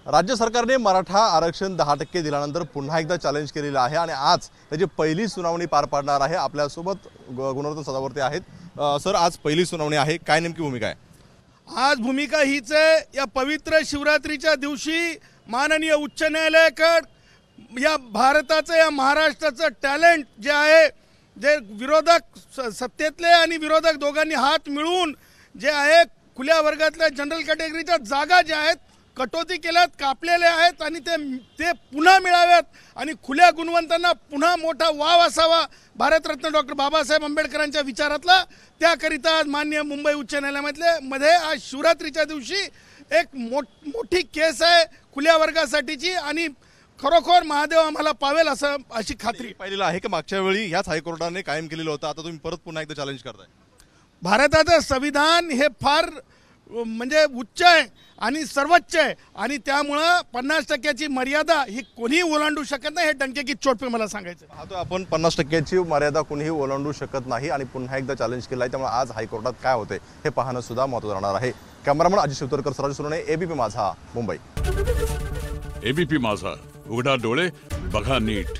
राज्य सरकारने मराठा आरक्षण 10% दिल्यानंतर पुन्हा एकदा चॅलेंज केलेलं आहे आणि आज त्याची पहिली सुनावणी पार पाडणार आहे। आपल्यासोबत गुणवर्धन सदावर्ते आहेत। सर, आज पहिली सुनावणी आहे, काय नेमकी भूमिका आहे? आज भूमिका हीच आहे, या पवित्र शिवरात्रीच्या दिवशी माननीय उच्च न्यायालयाकडे या भारताचं, या महाराष्ट्राचं टॅलेंट जे आहे, जे विरोधक सत्तेतले आणि विरोधक दोघांनी हात मिळवून जे आहे खुल्या वर्गातल्या जनरल कॅटेगरीच्या जागा ज्या आहेत कटोती केल्यात, कापलेले आहेत आणि ते पुन्हा मिळाव्यात आणि खुल्या गुणवंतांना पुन्हा मोठा वाव असावा भारतरत्न डॉक्टर बाबासाहेब आंबेडकरांच्या विचारातला। त्याकरिता आज माननीय मुंबई उच्च न्यायालयामध्ये आज शिवरात्रीच्या दिवशी एक मोठी केस आहे खुल्या वर्गासाठीची आणि खरोखर महादेव आम्हाला पावेल अशी खात्री पाहिलेलं आहे की मागच्या वेळी ह्याच हायकोर्टाने कायम केलेलं होतं, आता तुम्ही परत पुन्हा एकदा चॅलेंज करताय। भारताचं संविधान हे फार म्हणजे उच्च आहे आणि सर्वोच्च आहे आणि त्यामुळं 50% मर्यादा ही कोणीही ओलांडू शकत नाही, हे डंके की चोट पे मला सांगायचं। आता आपण 50% मर्यादा कोणीही ओलांडू शकत नाही आणि पुन्हा एकदा चॅलेंज केलं आहे, त्यामुळे आज हायकोर्टात काय होते हे पाहणं सुद्धा महत्त्वाचं राहणार आहे। कॅमेरामन अजित शिवतरकर, सराज सुरणे, एबीपी माझा, मुंबई। एबीपी माझा, उघडा डोळे बघा नीट।